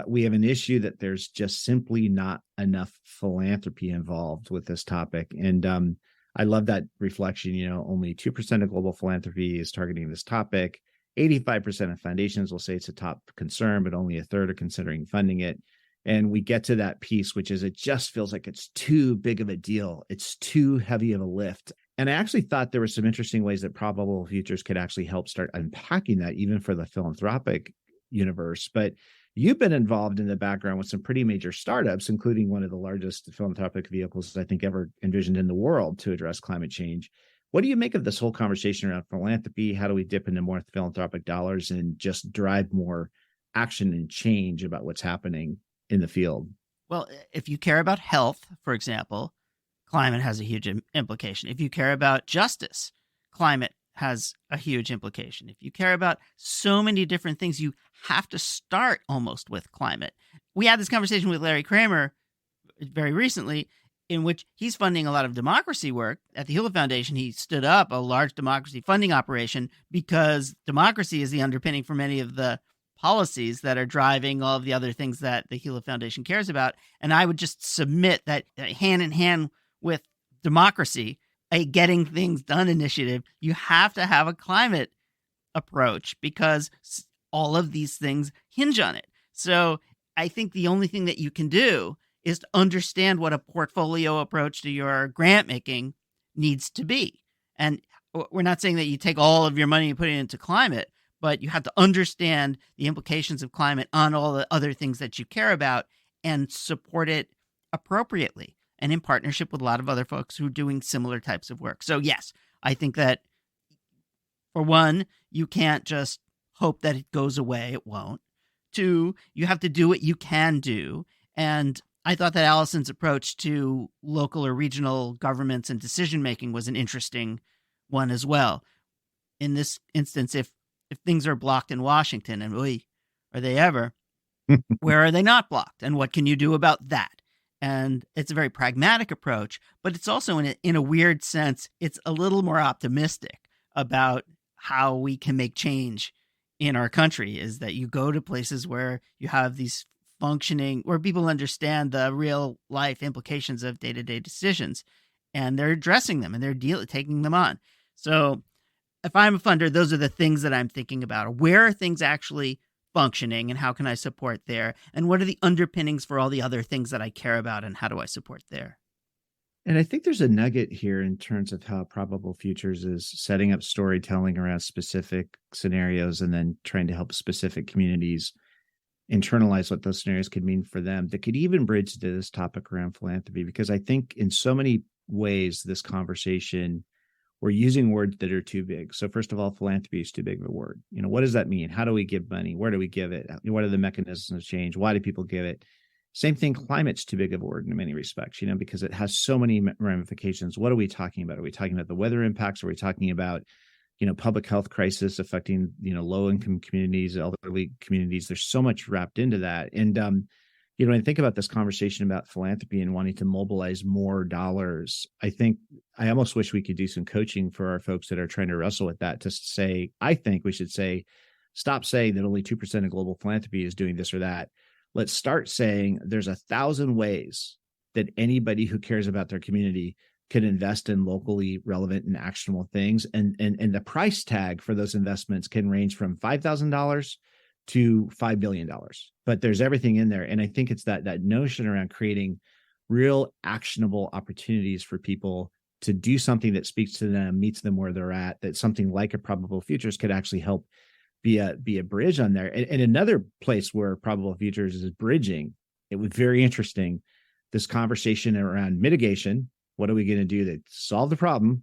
we have an issue that there's just simply not enough philanthropy involved with this topic. And I love that reflection. Only 2% of global philanthropy is targeting this topic. 85% of foundations will say it's a top concern, but only a third are considering funding it. And we get to that piece, which is, it just feels like it's too big of a deal. It's too heavy of a lift. And I actually thought there were some interesting ways that Probable Futures could actually help start unpacking that, even for the philanthropic universe. But you've been involved in the background with some pretty major startups, including one of the largest philanthropic vehicles I think ever envisioned in the world to address climate change. What do you make of this whole conversation around philanthropy? How do we dip into more philanthropic dollars and just drive more action and change about what's happening in the field? Well, if you care about health, for example, climate has a huge implication. If you care about justice, climate has a huge implication. If you care about so many different things, you have to start almost with climate. We had this conversation with Larry Kramer very recently, in which he's funding a lot of democracy work. At the Hewlett Foundation, he stood up a large democracy funding operation because democracy is the underpinning for many of the policies that are driving all of the other things that the Hewlett Foundation cares about. And I would just submit that hand in hand with democracy, a getting things done initiative, you have to have a climate approach because all of these things hinge on it. So I think the only thing that you can do is to understand what a portfolio approach to your grant making needs to be. And we're not saying that you take all of your money and put it into climate, but you have to understand the implications of climate on all the other things that you care about and support it appropriately and in partnership with a lot of other folks who are doing similar types of work. So yes, I think that, for one, you can't just hope that it goes away. It won't. Two, you have to do what you can do. And I thought that Alison's approach to local or regional governments and decision-making was an interesting one as well. In this instance, if things are blocked in Washington, and are they ever, where are they not blocked? And what can you do about that? And it's a very pragmatic approach, but it's also in a weird sense, it's a little more optimistic about how we can make change in our country, is that you go to places where you have these functioning, where people understand the real life implications of day-to-day decisions, and they're addressing them and they're taking them on. So if I'm a funder, those are the things that I'm thinking about. Where are things actually functioning and how can I support there? And what are the underpinnings for all the other things that I care about and how do I support there? And I think there's a nugget here in terms of how Probable Futures is setting up storytelling around specific scenarios and then trying to help specific communities internalize what those scenarios could mean for them, that could even bridge to this topic around philanthropy. Because I think in so many ways, this conversation, we're using words that are too big. So first of all, philanthropy is too big of a word. What does that mean? How do we give money? Where do we give it? What are the mechanisms of change? Why do people give it? Same thing, climate's too big of a word in many respects, because it has so many ramifications. What are we talking about? Are we talking about the weather impacts? Are we talking about, public health crisis affecting, low income communities, elderly communities. There's so much wrapped into that. And, when I think about this conversation about philanthropy and wanting to mobilize more dollars, I almost wish we could do some coaching for our folks that are trying to wrestle with that, to say, I think we should say, stop saying that only 2% of global philanthropy is doing this or that. Let's start saying there's 1,000 ways that anybody who cares about their community can invest in locally relevant and actionable things. And the price tag for those investments can range from $5,000 to $5 billion. But there's everything in there. And I think it's that notion around creating real actionable opportunities for people to do something that speaks to them, meets them where they're at, that something like a Probable Futures could actually help be a bridge on there. And another place where Probable Futures is bridging, it was very interesting, this conversation around mitigation. What are we going to do to solve the problem,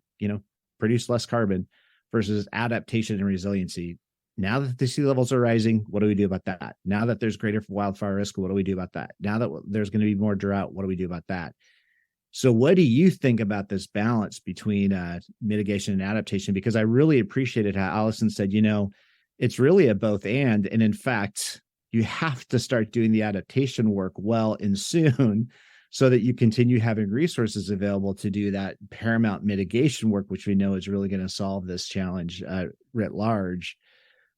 produce less carbon, versus adaptation and resiliency? Now that the sea levels are rising, what do we do about that? Now that there's greater wildfire risk, what do we do about that? Now that there's going to be more drought, what do we do about that? So what do you think about this balance between mitigation and adaptation? Because I really appreciated how Alison said, it's really a both and in fact, you have to start doing the adaptation work well and soon, so that you continue having resources available to do that paramount mitigation work, which we know is really going to solve this challenge writ large.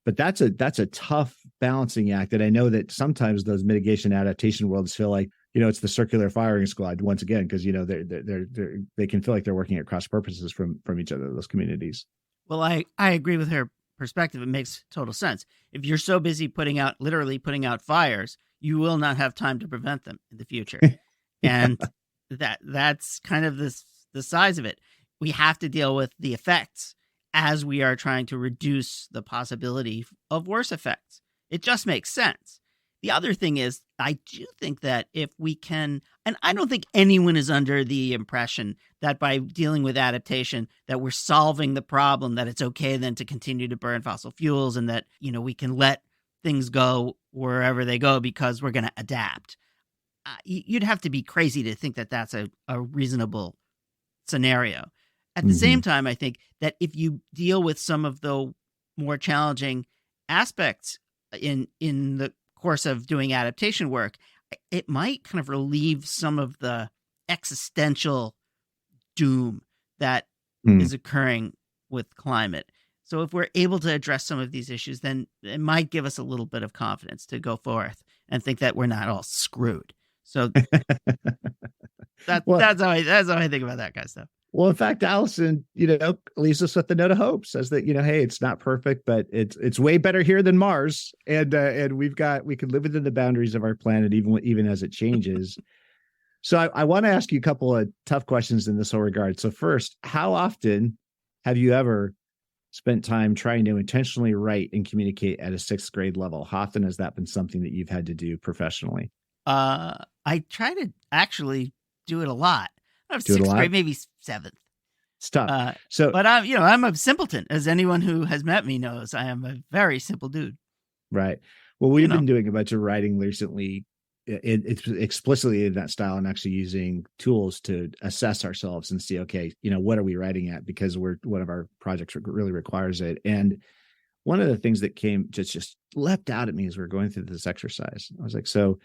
But that's a tough balancing act. And I know that sometimes those mitigation adaptation worlds feel like, it's the circular firing squad once again, because, they can feel like they're working at cross purposes from each other, those communities. Well, I agree with her perspective. It makes total sense. If you're so busy literally putting out fires, you will not have time to prevent them in the future. And that's kind of the size of it. We have to deal with the effects as we are trying to reduce the possibility of worse effects. It just makes sense. The other thing is, I do think that if we can, and I don't think anyone is under the impression that by dealing with adaptation, that we're solving the problem, that it's okay then to continue to burn fossil fuels and that, we can let things go wherever they go because we're going to adapt. You'd have to be crazy to think that that's a reasonable scenario. At the same time, I think that if you deal with some of the more challenging aspects in the course of doing adaptation work, it might kind of relieve some of the existential doom that is occurring with climate. So if we're able to address some of these issues, then it might give us a little bit of confidence to go forth and think that we're not all screwed. So that's how I think about that kind of stuff. Well, in fact, Alison, leaves us with the note of hope, says that, hey, it's not perfect, but it's way better here than Mars. And we can live within the boundaries of our planet, even as it changes. So I want to ask you a couple of tough questions in this whole regard. So first, how often have you ever spent time trying to intentionally write and communicate at a 6th grade level? How often has that been something that you've had to do professionally? I try to actually do it a lot. I was 6th grade, maybe 7th. It's tough. But I'm a simpleton, as anyone who has met me knows. I am a very simple dude. Right. Well, we've been doing a bunch of writing recently. It's explicitly in that style and actually using tools to assess ourselves and see, okay, what are we writing at? Because one of our projects really requires it. And one of the things that came just leapt out at me as we were going through this exercise, I was like, so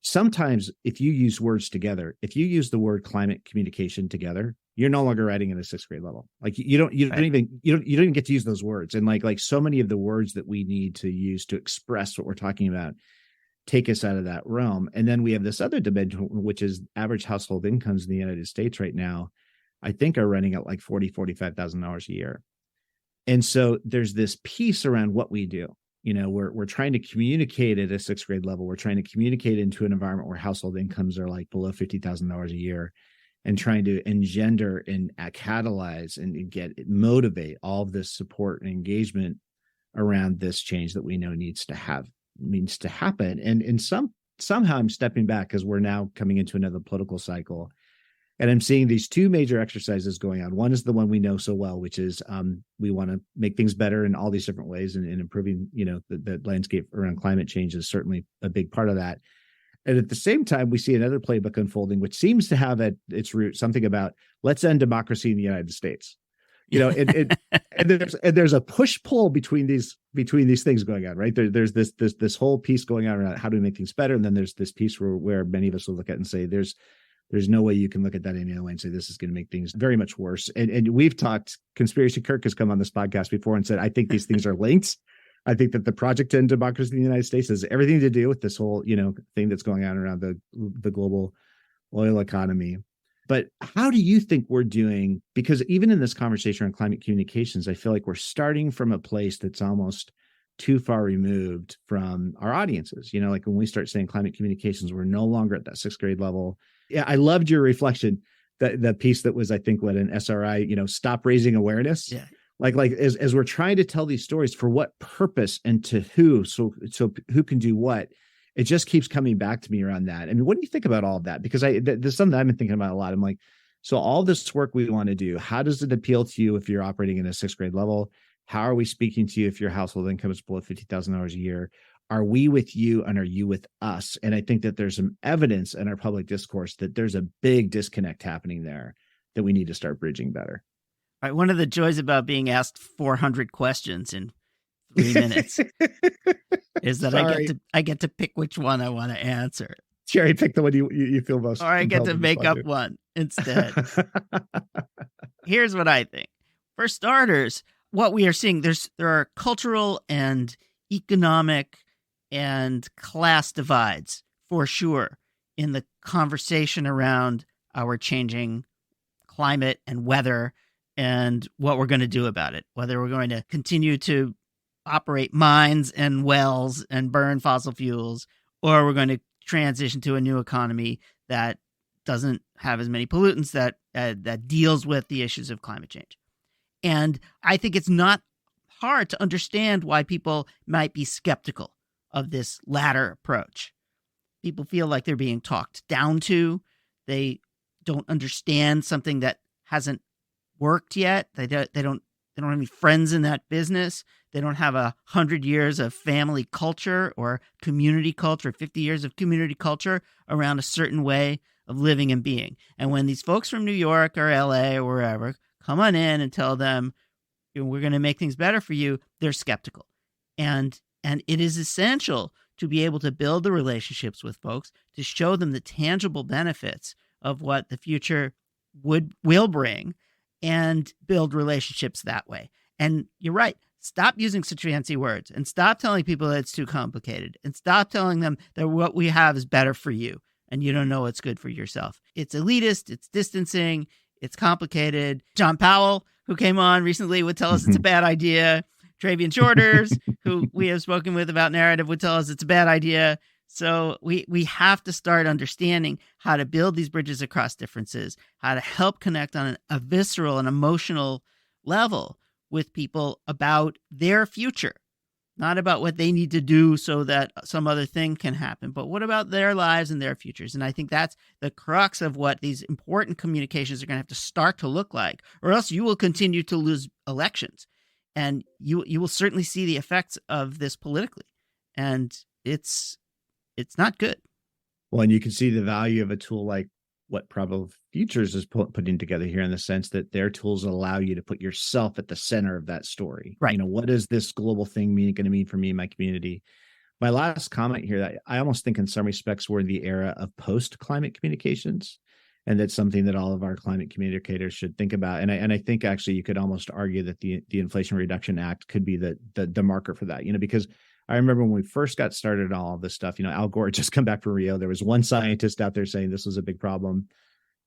sometimes if you use words together, if you use the word climate communication together, you're no longer writing at a 6th grade level. Like you don't even get to use those words. And like so many of the words that we need to use to express what we're talking about take us out of that realm. And then we have this other dimension, which is average household incomes in the United States right now, I think are running at like $40,000-$45,000 a year. And so there's this piece around what we do. We're trying to communicate at a 6th grade level. We're trying to communicate into an environment where household incomes are like below $50,000 a year, and trying to engender and catalyze and motivate all of this support and engagement around this change that we know needs to happen. And somehow I'm stepping back because we're now coming into another political cycle. And I'm seeing these two major exercises going on. One is the one we know so well, which is we want to make things better in all these different ways, and improving, the landscape around climate change is certainly a big part of that. And at the same time, we see another playbook unfolding, which seems to have at its root something about let's end democracy in the United States. and there's a push pull between these things going on, right? There's this whole piece going on around how do we make things better, and then there's this piece where many of us will look at and say there's no way you can look at that any other way and say this is going to make things very much worse. And we've talked. Conspiracy Kirk has come on this podcast before and said I think these things are linked. I think that the Project to End Democracy in the United States has everything to do with this whole thing that's going on around the global oil economy. But how do you think we're doing? Because even in this conversation on climate communications, I feel like we're starting from a place that's almost too far removed from our audiences. Like when we start saying climate communications, we're no longer at that 6th grade level. Yeah, I loved your reflection, the piece that was, I think, what an SRI, stop raising awareness. Yeah. Like as we're trying to tell these stories, for what purpose and to who, so who can do what. It just keeps coming back to me around that. I mean, what do you think about all of that? Because there's something I've been thinking about a lot. I'm like, so all this work we want to do, how does it appeal to you if you're operating in a 6th grade level? How are we speaking to you if your household income is below $50,000 a year? Are we with you and are you with us? And I think that there's some evidence in our public discourse that there's a big disconnect happening there that we need to start bridging better. All right, one of the joys about being asked 400 questions in 3 minutes is that I get to pick which one I want to answer. Cherry pick the one you feel most. Or I get to make up one instead. Here's what I think. For starters, what we are seeing, there are cultural and economic and class divides for sure in the conversation around our changing climate and weather and what we're going to do about it, whether we're going to continue to operate mines and wells and burn fossil fuels, or we're going to transition to a new economy that doesn't have as many pollutants, that deals with the issues of climate change. And I think it's not hard to understand why people might be skeptical of this latter approach. People feel like they're being talked down to. They don't understand something that hasn't worked yet. They don't have any friends in that business. They don't have 100 years of family culture or community culture, 50 years of community culture around a certain way of living and being. And when these folks from New York or LA or wherever come on in and tell them, we're going to make things better for you, they're skeptical. And it is essential to be able to build the relationships with folks, to show them the tangible benefits of what the future will bring, and build relationships that way. And you're right. Stop using such fancy words and stop telling people that it's too complicated and stop telling them that what we have is better for you and you don't know what's good for yourself. It's elitist. It's distancing. It's complicated. John Powell, who came on recently, would tell us it's a bad idea. Travian Shorters, who we have spoken with about narrative, would tell us it's a bad idea. So we have to start understanding how to build these bridges across differences, how to help connect on a visceral and emotional level with people about their future, not about what they need to do so that some other thing can happen, but what about their lives and their futures? And I think that's the crux of what these important communications are going to have to start to look like, or else you will continue to lose elections. And you will certainly see the effects of this politically. And it's not good. Well, and you can see the value of a tool like what Probable Futures is putting together here, in the sense that their tools allow you to put yourself at the center of that story. Right. What is this global thing going to mean for me and my community? My last comment here, that I almost think in some respects we're in the era of post-climate communications. And that's something that all of our climate communicators should think about. And I think actually you could almost argue that the Inflation Reduction Act could be the marker for that, because I remember when we first got started on all of this stuff, Al Gore had just come back from Rio. There was one scientist out there saying this was a big problem.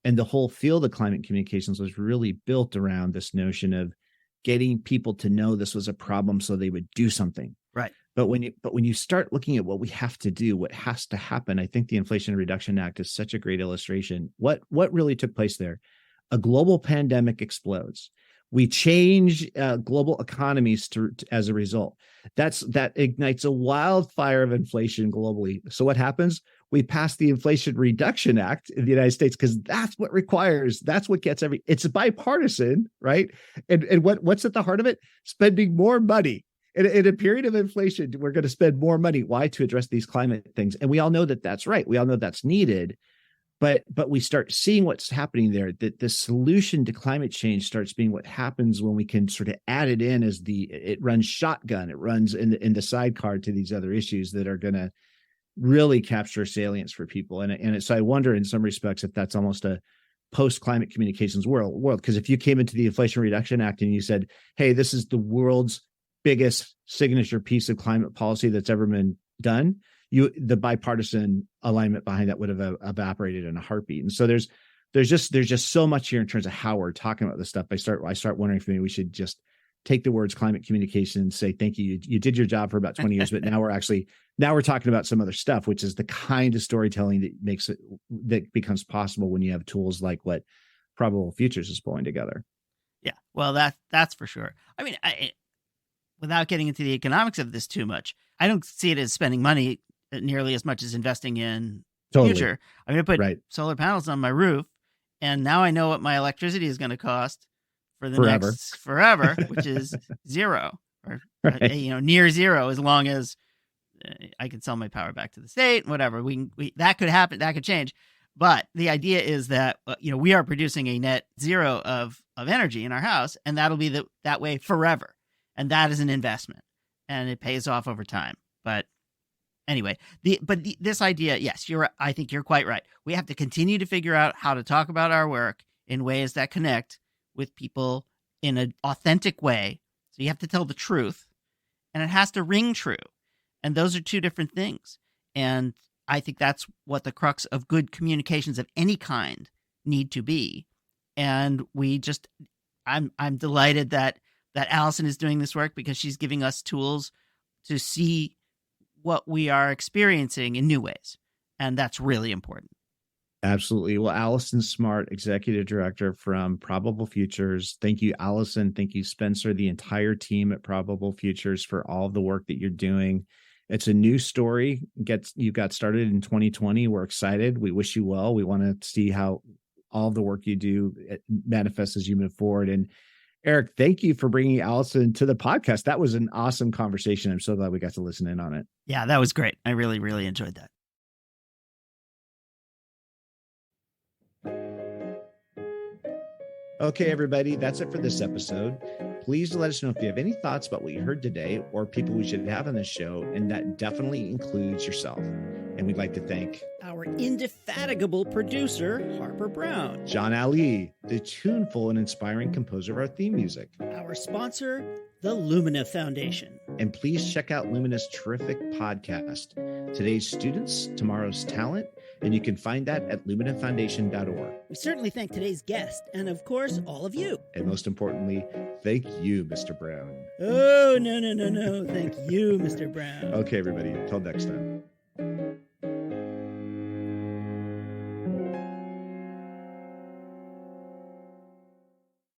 And the whole field of climate communications was really built around this notion of getting people to know this was a problem so they would do something. Right. But when you start looking at what we have to do, what has to happen, I think the Inflation Reduction Act is such a great illustration. What really took place there? A global pandemic explodes. We change global economies as a result. That ignites a wildfire of inflation globally. So what happens? We pass the Inflation Reduction Act in the United States because that's what gets it's bipartisan, right? And what's at the heart of it? Spending more money. In a period of inflation, we're going to spend more money. Why? To address these climate things. And we all know that that's right. We all know that's needed. But we start seeing what's happening there, that the solution to climate change starts being what happens when we can sort of add it in as it runs shotgun, it runs in the sidecar to these other issues that are going to really capture salience for people. So I wonder in some respects if that's almost a post-climate communications world. Because if you came into the Inflation Reduction Act and you said, hey, this is the world's biggest signature piece of climate policy that's ever been done, the bipartisan alignment behind that would have evaporated in a heartbeat. And so there's just so much here in terms of how we're talking about this stuff. I start wondering if maybe we should just take the words climate communication and say, thank you. You did your job for about 20 years, but now we're talking about some other stuff, which is the kind of storytelling that becomes possible when you have tools like what Probable Futures is pulling together. Yeah, well, that's for sure. I mean, without getting into the economics of this too much, I don't see it as spending money nearly as much as investing in the future. I'm going to put solar panels on my roof, and now I know what my electricity is going to cost for the next forever, which is zero or near zero, as long as I can sell my power back to the state, whatever. That could happen, that could change. But the idea is that we are producing a net zero of energy in our house, and that'll be that way forever. And that is an investment, and it pays off over time. But anyway, this idea, yes, I think you're quite right. We have to continue to figure out how to talk about our work in ways that connect with people in an authentic way. So you have to tell the truth, and it has to ring true. And those are two different things. And I think that's what the crux of good communications of any kind need to be. And I'm delighted that Alison is doing this work, because she's giving us tools to see what we are experiencing in new ways. And that's really important. Absolutely. Well, Alison Smart, Executive Director from Probable Futures. Thank you, Alison. Thank you, Spencer, the entire team at Probable Futures, for all of the work that you're doing. It's a new story. You got started in 2020. We're excited. We wish you well. We want to see how all the work you do manifests as you move forward. And Eric, thank you for bringing Alison to the podcast. That was an awesome conversation. I'm so glad we got to listen in on it. Yeah, that was great. I really, really enjoyed that. Okay, everybody, that's it for this episode. Please let us know if you have any thoughts about what you heard today or people we should have on this show, and that definitely includes yourself. And we'd like to thank our indefatigable producer, Harper Brown, John Ali, the tuneful and inspiring composer of our theme music, our sponsor, the Lumina Foundation. And please check out Lumina's terrific podcast, Today's Students, Tomorrow's Talent, and you can find that at luminafoundation.org. We certainly thank today's guest, and of course, all of you. And most importantly, thank you, Mr. Brown. Oh, no. Thank you, Mr. Brown. Okay, everybody. Till next time.